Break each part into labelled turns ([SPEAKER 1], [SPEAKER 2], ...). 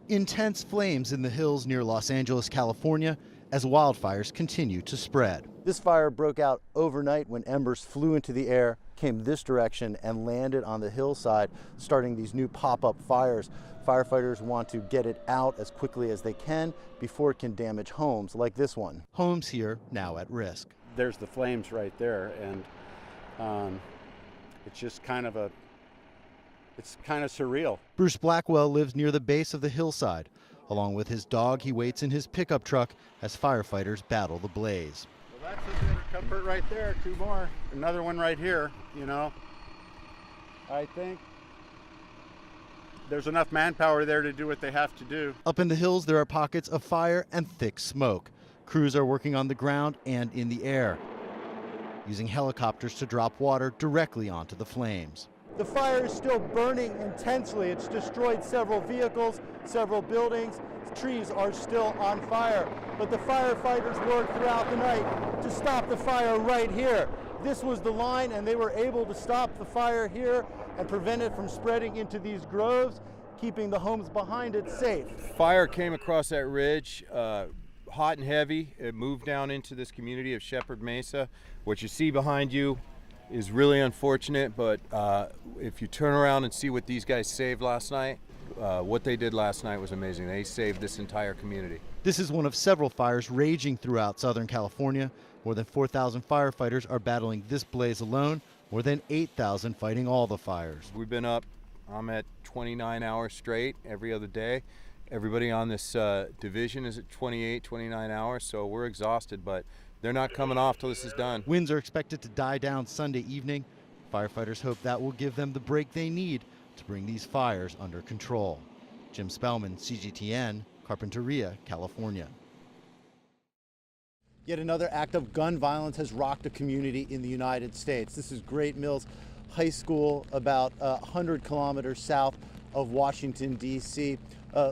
[SPEAKER 1] Intense flames in the hills near Los Angeles, California, as wildfires continue to spread. This fire broke out overnight when embers flew into the air, came this direction, and landed on the hillside, starting these new pop-up fires. Firefighters want to get it out as quickly as they can before it can damage homes like this one. Homes here now at risk.
[SPEAKER 2] There's the flames right there, and it's just it's kind of surreal. Bruce
[SPEAKER 1] Blackwell lives near the base of the hillside. Along with his dog, he waits in his pickup truck as firefighters battle the blaze.
[SPEAKER 2] Well, that's a bit of comfort right there. Two more. Another one right here, you know. I think there's enough manpower there to do what they have to do.
[SPEAKER 1] Up in the hills, there are pockets of fire and thick smoke. Crews are working on the ground and in the air, using helicopters to drop water directly onto the flames. The fire is still burning intensely. It's destroyed several vehicles, several buildings. Trees are still on fire. But the firefighters worked throughout the night to stop the fire right here. This was the line, and they were able to stop the fire here and prevent it from spreading into these groves, keeping the homes behind it safe.
[SPEAKER 3] Fire came across that ridge, hot and heavy. It moved down into this community of Shepherd Mesa. What you see behind you is really unfortunate, but if you turn around and see what these guys saved last night, what they did last night was amazing. They saved this entire community.
[SPEAKER 1] This is one of several fires raging throughout Southern California. More than 4,000 firefighters are battling this blaze alone, more than 8,000 fighting all the fires.
[SPEAKER 3] We've been up, I'm at 29 hours straight every other day. Everybody on this division is at 28, 29 hours, so we're exhausted, but they're not coming off till this is done.
[SPEAKER 1] Winds are expected to die down Sunday evening. Firefighters hope that will give them the break they need to bring these fires under control. Jim Spellman, CGTN, Carpinteria, California. Yet another act of gun violence has rocked a community in the United States. This is Great Mills High School, about 100 kilometers south of Washington, D.C.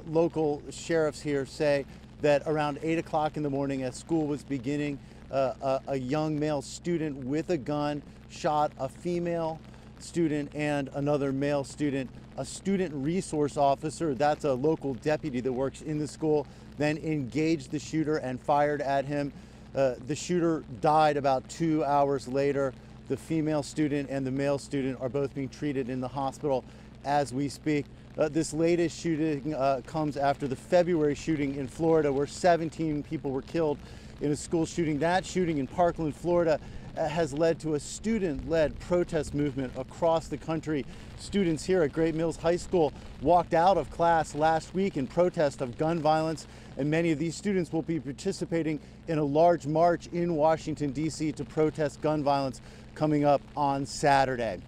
[SPEAKER 1] Local sheriffs here say that around 8 o'clock in the morning as school was beginning, a young male student with a gun shot a female student and another male student. A student resource officer, that's a local deputy that works in the school, then engaged the shooter and fired at him. The shooter died about 2 hours later. The female student and the male student are both being treated in the hospital as we speak. This latest shooting comes after the February shooting in Florida, where 17 people were killed in a school shooting. That shooting in Parkland, Florida, has led to a student-led protest movement across the country. Students here at Great Mills High School walked out of class last week in protest of gun violence, and many of these students will be participating in a large march in Washington, D.C. to protest gun violence coming up on Saturday.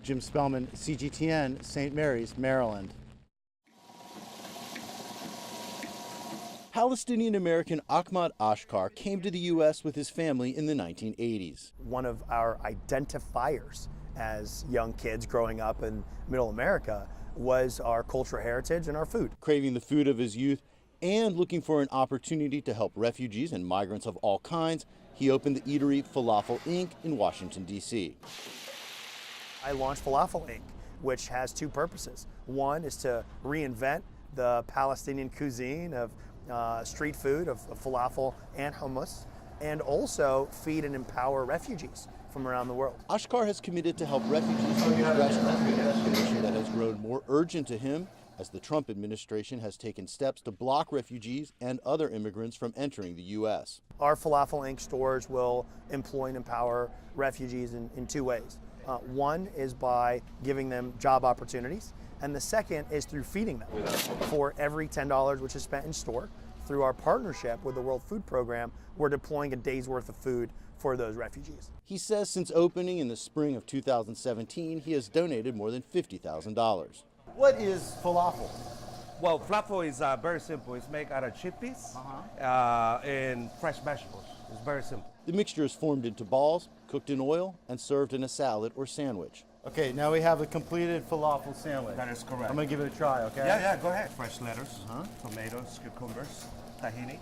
[SPEAKER 1] Jim Spellman, CGTN, St. Mary's, Maryland. Palestinian-American Ahmad Ashkar came to the U.S. with his family in the 1980s.
[SPEAKER 4] One of our identifiers as young kids growing up in Middle America was our cultural heritage and our food.
[SPEAKER 1] Craving the food of his youth and looking for an opportunity to help refugees and migrants of all kinds, he opened the eatery Falafel Inc. in Washington, D.C.
[SPEAKER 4] I launched Falafel Inc., which has two purposes. One is to reinvent the Palestinian cuisine of street food, of falafel and hummus, and also feed and empower refugees from around the world.
[SPEAKER 1] Ashkar has committed to help refugees from his restaurant, a mission that has grown more urgent to him as the Trump administration has taken steps to block refugees and other immigrants from entering the U.S.
[SPEAKER 4] Our Falafel Inc. stores will employ and empower refugees in two ways. One is by giving them job opportunities, and the second is through feeding them. For every $10 which is spent in store, through our partnership with the World Food Program, we're deploying a day's worth of food for those refugees.
[SPEAKER 1] He says since opening in the spring of 2017, he has donated more than $50,000. What is falafel?
[SPEAKER 5] Well, falafel is very simple. It's made out of chickpeas and fresh vegetables. It's very simple.
[SPEAKER 1] The mixture is formed into balls, cooked in oil, and served in a salad or sandwich. Okay, now we have a completed falafel sandwich.
[SPEAKER 5] That is correct.
[SPEAKER 1] I'm gonna give it a try, okay?
[SPEAKER 5] Yeah, go ahead. Fresh lettuce, tomatoes, cucumbers, tahini.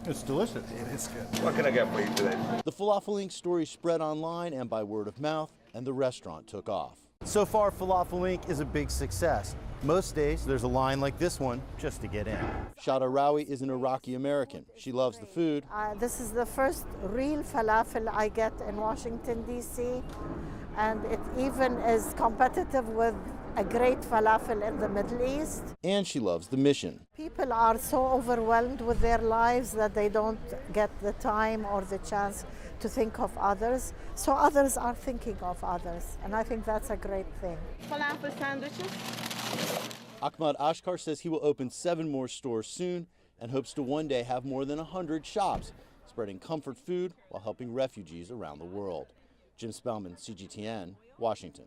[SPEAKER 1] It's delicious.
[SPEAKER 5] It is good. What can I get for you today?
[SPEAKER 1] The Falafel Inc. story spread online and by word of mouth, and the restaurant took off. So far, Falafel Inc. is a big success. Most days, there's a line like this one just to get in. Shada Rawi is an Iraqi American. She loves the food.
[SPEAKER 6] This is the first real falafel I get in Washington, D.C., and it even is competitive with a great falafel in the Middle East.
[SPEAKER 1] And she loves the mission.
[SPEAKER 6] People are so overwhelmed with their lives that they don't get the time or the chance to think of others. So others are thinking of others, and I think that's a great thing.
[SPEAKER 7] Falafel sandwiches.
[SPEAKER 1] Ahmad Ashkar says he will open 7 more stores soon and hopes to one day have more than 100 shops, spreading comfort food while helping refugees around the world. Jim Spellman, CGTN, Washington.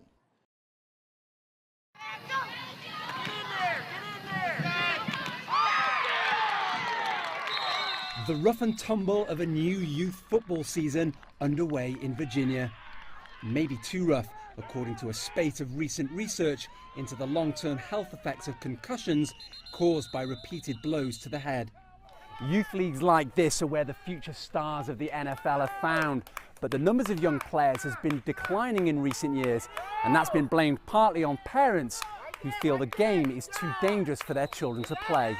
[SPEAKER 8] The rough and tumble of a new youth football season underway in Virginia. Maybe too rough, according to a spate of recent research into the long-term health effects of concussions caused by repeated blows to the head. Youth leagues like this are where the future stars of the NFL are found, but the numbers of young players has been declining in recent years, and that's been blamed partly on parents who feel the game is too dangerous for their children to play.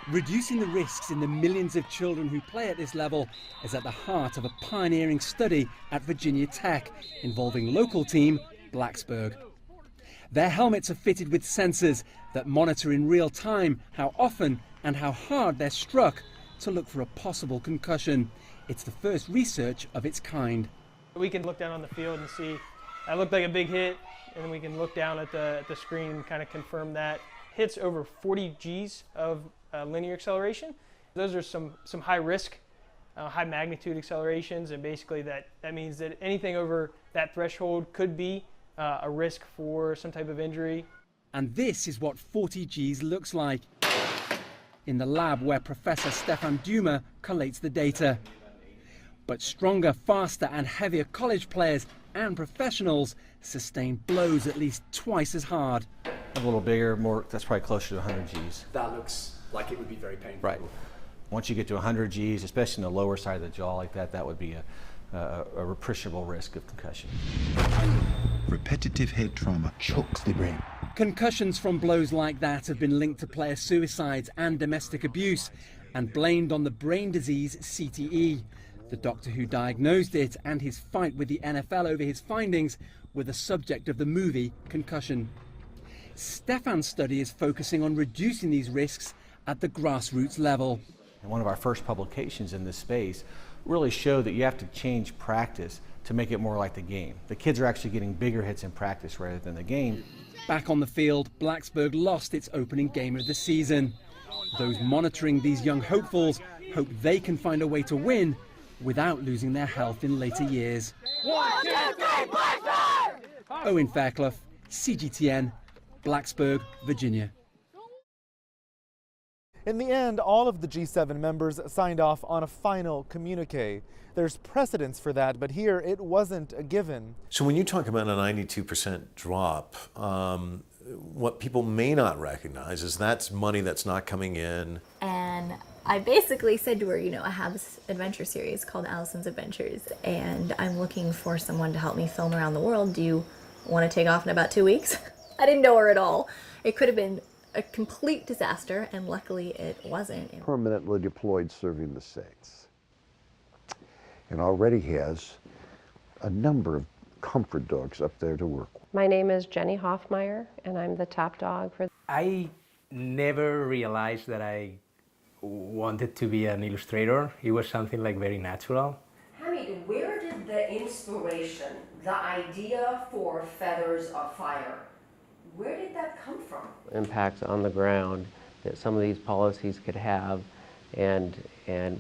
[SPEAKER 8] Reducing the risks in the millions of children who play at this level is at the heart of a pioneering study at Virginia Tech involving local team Blacksburg. Their helmets are fitted with sensors that monitor in real time how often and how hard they're struck to look for a possible concussion. It's the first research of its kind.
[SPEAKER 9] We can look down on the field and see that looked like a big hit, and then we can look down at the screen and kind of confirm that. Hits over 40 Gs of linear acceleration. Those are some high risk, high magnitude accelerations, and basically that means that anything over that threshold could be a risk for some type of injury.
[SPEAKER 8] And this is what 40 Gs looks like in the lab where Professor Stefan Dumer collates the data. But stronger, faster and heavier college players and professionals sustain blows at least twice as hard.
[SPEAKER 10] A little bigger, more, that's probably closer to 100 Gs.
[SPEAKER 8] That looks like it would be very painful.
[SPEAKER 10] Right. Once you get to 100 Gs, especially in the lower side of the jaw like that, that would be a appreciable risk of concussion.
[SPEAKER 11] Repetitive head trauma chokes the brain.
[SPEAKER 8] Concussions from blows like that have been linked to player suicides and domestic abuse and blamed on the brain disease CTE. The doctor who diagnosed it and his fight with the NFL over his findings were the subject of the movie Concussion. Stefan's study is focusing on reducing these risks at the grassroots level.
[SPEAKER 10] And one of our first publications in this space really showed that you have to change practice to make it more like the game. The kids are actually getting bigger hits in practice rather than the game.
[SPEAKER 8] Back on the field, Blacksburg lost its opening game of the season. Those monitoring these young hopefuls hope they can find a way to win without losing their health in later years.
[SPEAKER 7] 1, 2, 3, Blacksburg!
[SPEAKER 8] Owen Fairclough, CGTN, Blacksburg, Virginia.
[SPEAKER 12] In the end, all of the G7 members signed off on a final communique. There's precedence for that, but here it wasn't a given.
[SPEAKER 13] So when you talk about a 92% drop, what people may not recognize is that's money that's not coming in.
[SPEAKER 14] And I basically said to her, you know, I have this adventure series called Allison's Adventures, and I'm looking for someone to help me film around the world. Do you want to take off in about 2 weeks? I didn't know her at all. It could have been a complete disaster, and luckily it wasn't.
[SPEAKER 15] Permanently deployed serving the States, and already has a number of comfort dogs up there to work with.
[SPEAKER 16] My name is Jenny Hoffmeyer, and I'm the top dog for...
[SPEAKER 17] I never realized that I wanted to be an illustrator. It was something like very natural.
[SPEAKER 18] Hamid, where did the inspiration, the idea for Feathers of Fire, where did that come from?
[SPEAKER 16] Impacts on the ground that some of these policies could have, and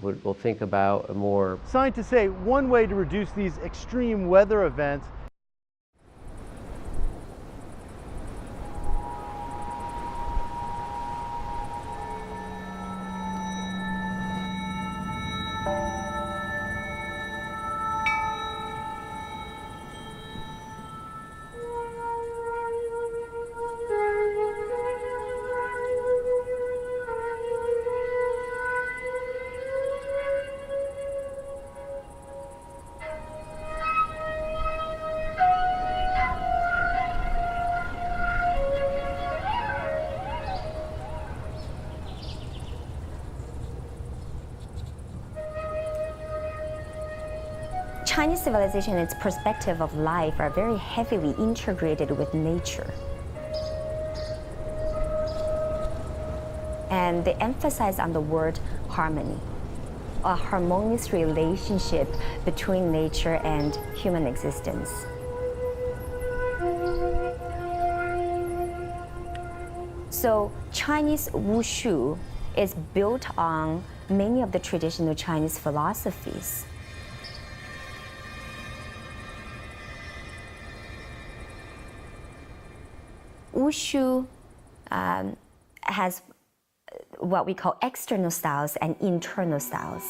[SPEAKER 16] we'll think about a more...
[SPEAKER 1] Scientists say one way to reduce these extreme weather events
[SPEAKER 19] Chinese civilization and its perspective of life are very heavily integrated with nature. And they emphasize on the word harmony, a harmonious relationship between nature and human existence. So Chinese wushu is built on many of the traditional Chinese philosophies. Wushu has what we call external styles and internal styles.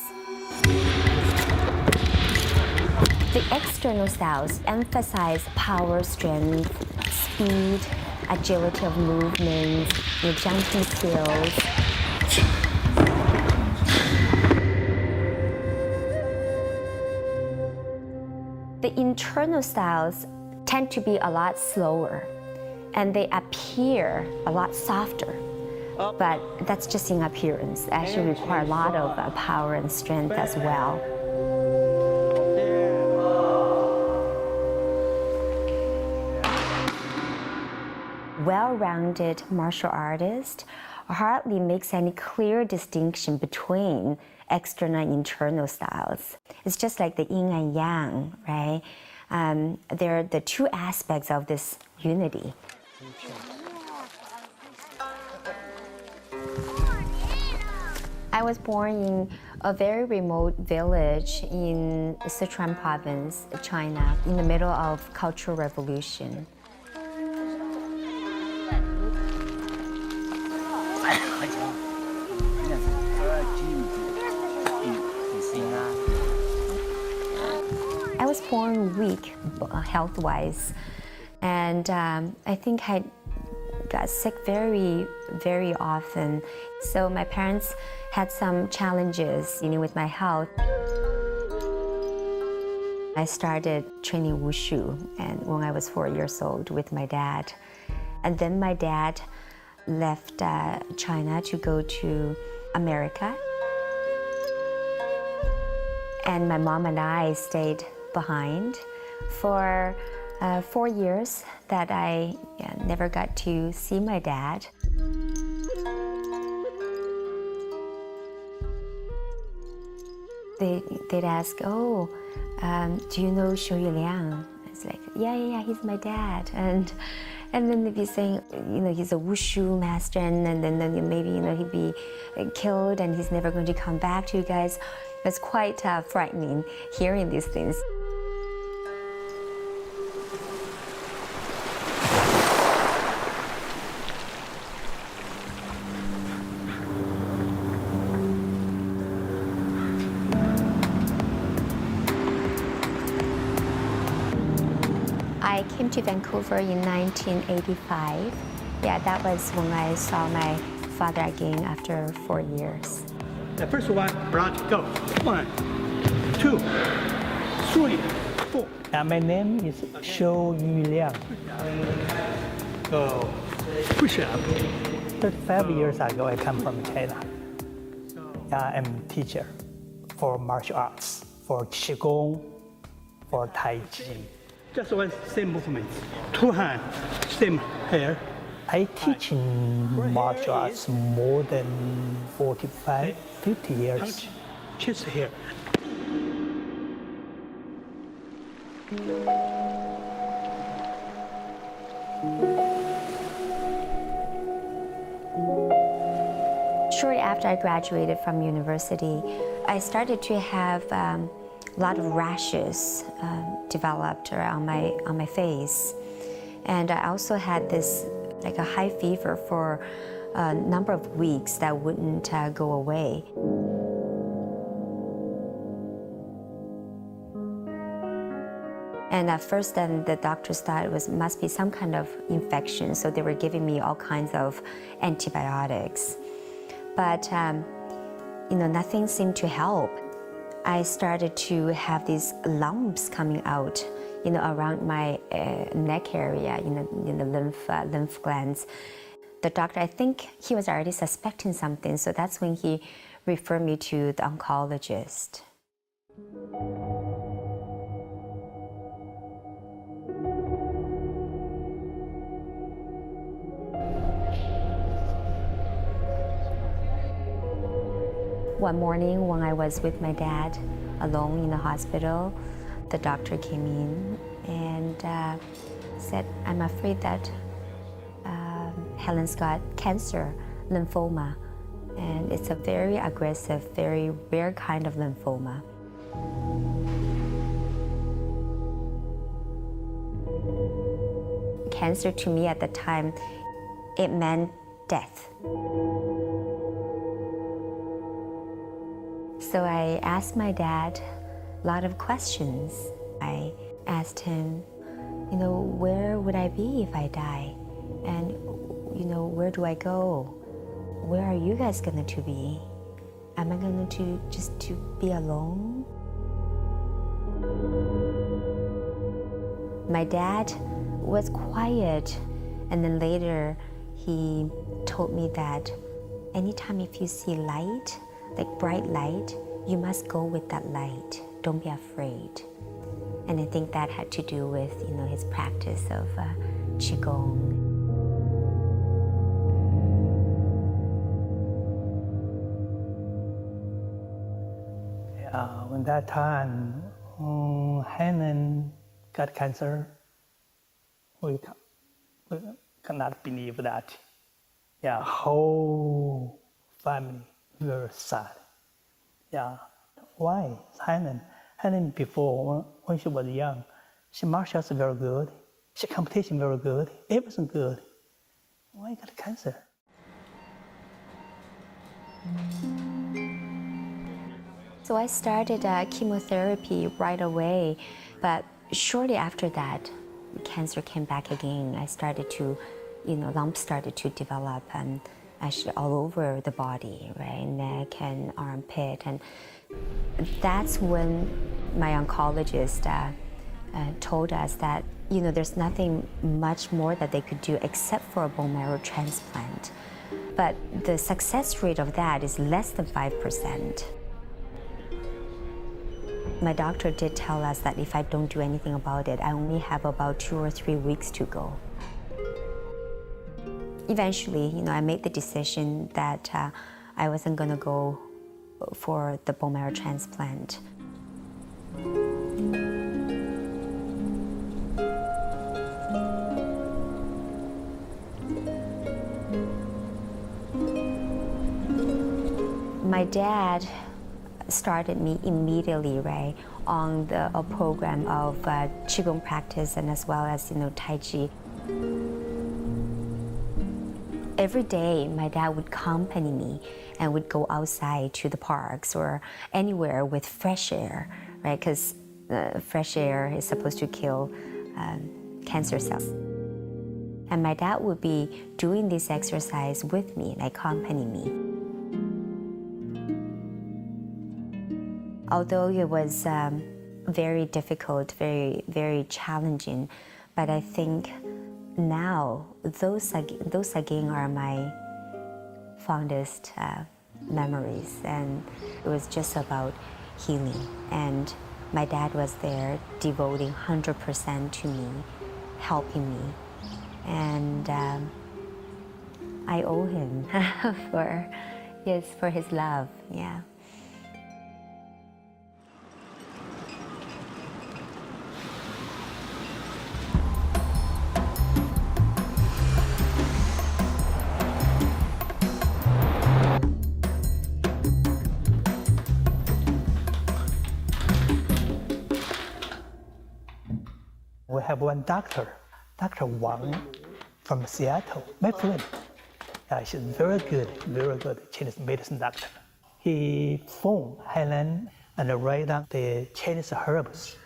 [SPEAKER 19] The external styles emphasize power, strength, speed, agility of movement, jumping skills. The internal styles tend to be a lot slower and they appear a lot softer. But that's just in appearance. They actually require a lot of power and strength as well. Well-rounded martial artist hardly makes any clear distinction between external and internal styles. It's just like the yin and yang, right? They're the two aspects of this unity. I was born in a very remote village in Sichuan province, China, in the middle of Cultural Revolution. I was born weak, health-wise, and I think I got sick very, very often. So my parents had some challenges with my health. I started training wushu and when I was 4 years old with my dad. And then my dad left China to go to America. And my mom and I stayed behind for 4 years that I never got to see my dad. They'd ask, do you know Xu Yuliang? It's like, yeah, he's my dad. And then they'd be saying, he's a wushu master, and then maybe, he'd be killed and he's never going to come back to you guys. It's quite frightening hearing these things. I came to Vancouver in 1985. Yeah, that was when I saw my father again after 4 years.
[SPEAKER 20] The first one, branch, go. 1, 2, 3, 4. My name is Xu Yuliang. Go. Push up. 35 years ago, I come from China. I'm a teacher for martial arts, for Qigong, for Tai Chi. Just one same movement. 2 hands, same here. I teach in martial arts more than 45, 50 years. Just here.
[SPEAKER 19] Shortly after I graduated from university, I started to have a lot of rashes developed on my face, and I also had this like a high fever for a number of weeks that wouldn't go away. And at first, then the doctors thought it must be some kind of infection, so they were giving me all kinds of antibiotics. But nothing seemed to help. I started to have these lumps coming out, around my neck area, in the lymph glands. The doctor, I think he was already suspecting something, so that's when he referred me to the oncologist. One morning when I was with my dad alone in the hospital, the doctor came in and said, I'm afraid that Helen's got cancer, lymphoma, and it's a very aggressive, very rare kind of lymphoma. Cancer to me at the time, it meant death. So I asked my dad a lot of questions. I asked him, where would I be if I die? And, where do I go? Where are you guys going to be? Am I going to just to be alone? My dad was quiet, and then later he told me that anytime if you see light, like bright light, you must go with that light. Don't be afraid. And I think that had to do with, his practice of Qigong.
[SPEAKER 20] When that time, Helen got cancer. We cannot believe that. Yeah, whole family very sad. Yeah, why? Helen before, when she was young, she martial arts very good, she competition very good, everything good. Why got cancer?
[SPEAKER 19] So I started chemotherapy right away, but shortly after that, cancer came back again. I started to, lumps started to develop and actually all over the body, right? Neck and armpit. And that's when my oncologist told us that, there's nothing much more that they could do except for a bone marrow transplant. But the success rate of that is less than 5%. My doctor did tell us that if I don't do anything about it, I only have about 2 or 3 weeks to go. Eventually, I made the decision that I wasn't going to go for the bone marrow transplant. My dad started me immediately, right, on a program of Qigong practice and as well as, Tai Chi. Every day, my dad would accompany me and would go outside to the parks or anywhere with fresh air, right, because fresh air is supposed to kill cancer cells. And my dad would be doing this exercise with me and accompany me. Although it was very difficult, very, very challenging, but I think now those again are my fondest memories, and it was just about healing. And my dad was there devoting 100% to me, helping me, and I owe him for his love, yeah.
[SPEAKER 20] We have one doctor, Dr. Wang from Seattle, my friend. She's very good Chinese medicine doctor. He phoned Helen and write down the Chinese herbs.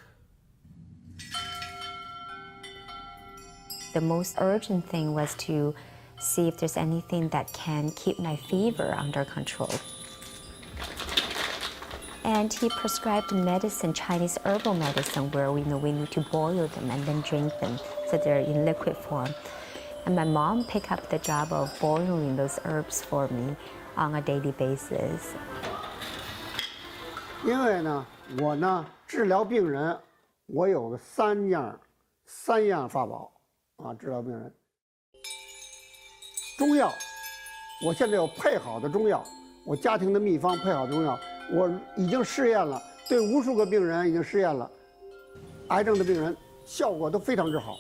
[SPEAKER 19] The most urgent thing was to see if there's anything that can keep my fever under control. And he prescribed medicine, Chinese herbal medicine, where we need to boil them and then drink them, so they're in liquid form. And my mom picked up the job of boiling those herbs for me on a daily basis.
[SPEAKER 21] 因为呢，我呢治疗病人，我有个三样法宝啊，治疗病人。中药，我现在有配好的中药，我家庭的秘方配好中药，我已经试验了，对无数个病人已经试验了，癌症的病人效果都非常之好，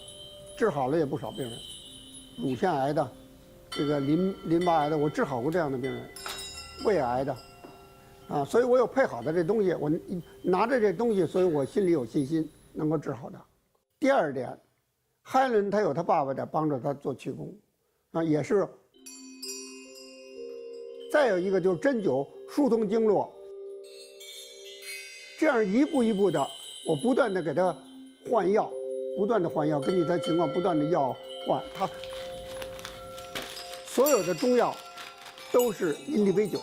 [SPEAKER 21] 治好了也不少病人，乳腺癌的，这个淋巴癌的，我治好过这样的病人，胃癌的，啊，所以我有配好的这东西，我拿着这东西，所以我心里有信心能够治好它。第二点，海伦他有他爸爸在帮着他做气功，啊，也是。再有一个就是针灸疏通经络，这样一步一步的，我不断的给他换药，不断的换药，根据他情况不断的药换。他所有的中药都是因地为酒，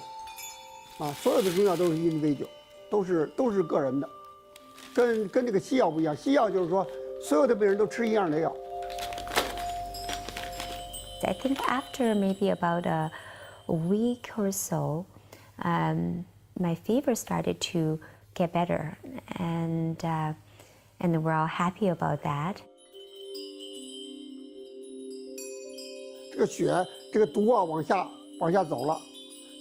[SPEAKER 21] 啊，所有的中药都是因地为酒，都是个人的，跟这个西药不一样。西药就是说所有的病人都吃一样的药。
[SPEAKER 19] I think after maybe about a week or so, my fever started to get better, and we're all happy about that.
[SPEAKER 21] 这个血，这个毒啊往下走了，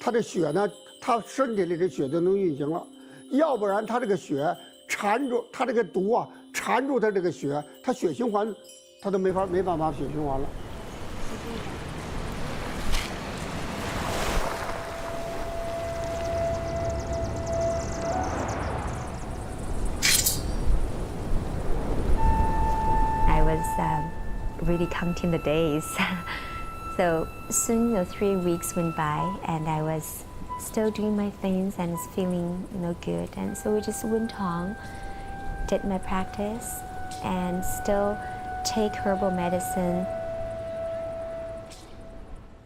[SPEAKER 21] 他的血呢，他身体里的血就能运行了，要不然他这个血缠住，他这个毒啊缠住他这个血，他血循环，他都没办法血循环了。
[SPEAKER 19] Really counting the days. So soon, 3 weeks went by, and I was still doing my things and was feeling, good. And so we just went on, did my practice, and still take herbal medicine.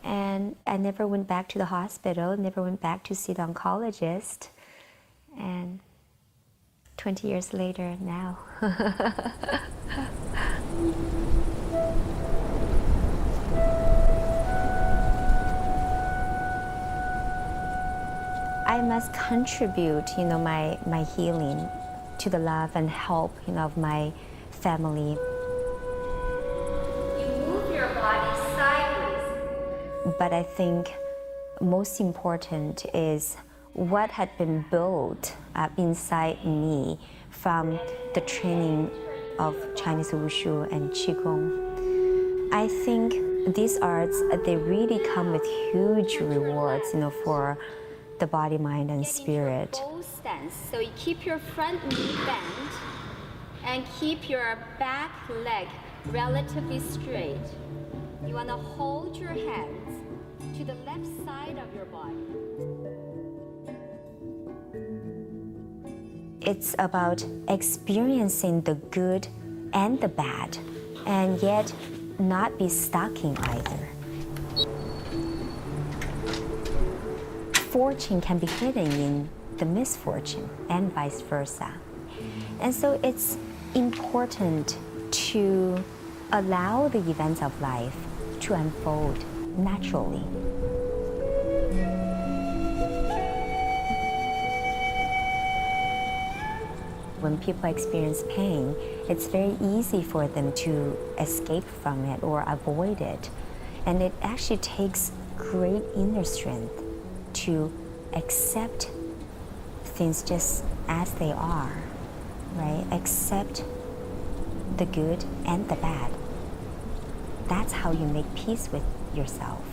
[SPEAKER 19] And I never went back to the hospital, never went back to see the oncologist. And 20 years later now. I must contribute, my healing to the love and help, of my family.
[SPEAKER 14] You move your body sideways.
[SPEAKER 19] But I think most important is what had been built inside me from the training of Chinese Wushu and Qigong. I think these arts, they really come with huge rewards, for the body, mind, and spirit.
[SPEAKER 14] Bow stance. So you keep your front knee bent and keep your back leg relatively straight. You want to hold your hands to the left side of your body.
[SPEAKER 19] It's about experiencing the good and the bad, and yet not be stuck in either. Fortune can be hidden in the misfortune and vice versa. And so it's important to allow the events of life to unfold naturally. When people experience pain, it's very easy for them to escape from it or avoid it. And it actually takes great inner strength to accept things just as they are, right? Accept the good and the bad. That's how you make peace with yourself.